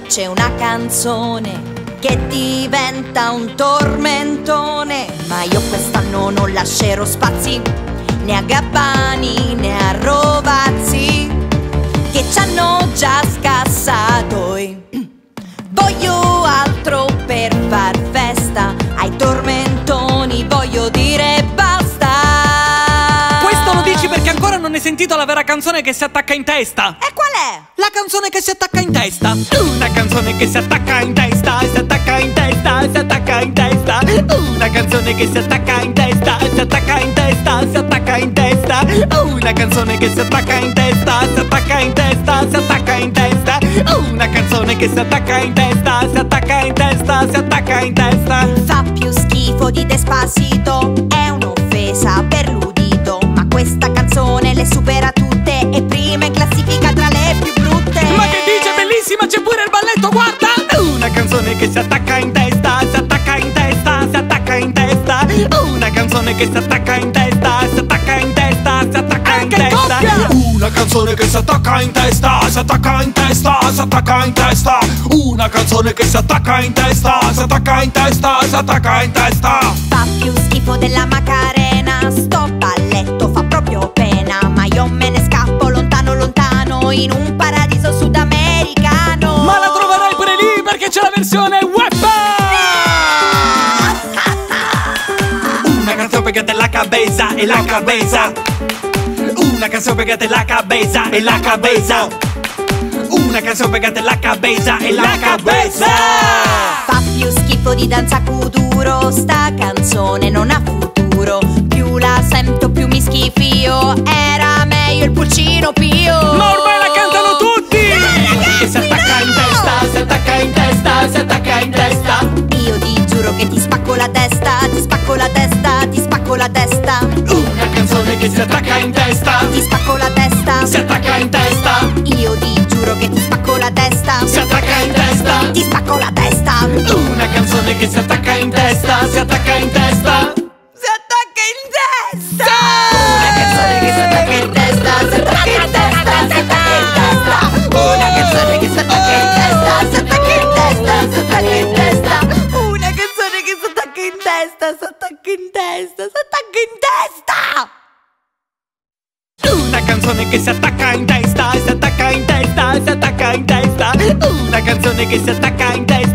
c'è una canzone che diventa un tormentone. Ma io quest'anno non lascerò spazi né a Gabbani né a Rovazzi, che ci hanno già scassato. Voglio altro per far festa, ai tormentoni voglio dire basta. Questo lo dici perché ancora non hai sentito la vera canzone che si attacca in testa. E qual è? La canzone che si attacca in testa. Una canzone che si attacca in testa, si attacca in testa, si attacca in testa. Una canzone che si attacca in testa, si attacca in testa, si attacca in testa. Una canzone che si attacca in testa, si attacca in testa, si attacca in testa. Una canzone che si attacca in testa, si attacca in testa, si attacca in testa. Fa più schifo di Despacito, è un'offesa per l'udito, ma questa canzone le supera tutte, è prima in classifica tra le più brutte. Ma che dice, bellissima, c'è pure il balletto, guarda! Una canzone che si attacca in testa, si attacca in testa, si attacca in testa. Una canzone che si attacca in testa, si attacca in testa, si attacca in testa. Una canzone che si attacca in testa, si attacca in testa, si attacca in testa. Una canzone che si attacca in testa, si attacca in testa, si attacca in testa. Fa più schifo della Macarena, sto balletto fa proprio pena, ma io me ne scappo lontano lontano in un paradiso sudamericano. Ma la troverai pure lì perché c'è la versione UEFA! Una canzone pegata en la cabeza, en la cabeza. Una canzone pegata en la cabeza, en la cabeza. Una canzone pegata en la cabeza, en la cabeza. Fa più schifo di Danza Kuduro, sta canzone non ha futuro. Più la sento più mi schifio, era meglio il Pulcino Pio. Ma ormai la cantano tutti! Che si attacca in testa, si attacca in testa, si attacca in testa. Io ti giuro che ti spacco la testa, ti spacco la testa, ti spacco la testa. Una canzone che si attacca in testa, Ti spacco la testa, si attacca in testa, io ti giuro che ti spacco la testa, si attacca in testa. ti spacco la testa. Una canzone che si attacca in testa, si attacca in testa. Si attacca in testa! Una canzone che si attacca in testa, si attacca in testa, si attacca in testa. Una canzone che si attacca in testa, si attacca in testa, si attacca in testa. Una canzone che si attacca in testa, si attacca in testa, si attacca in testa. Una canzone che si attacca in testa, si attacca in testa, si attacca in testa. Una canzone che si attacca in testa.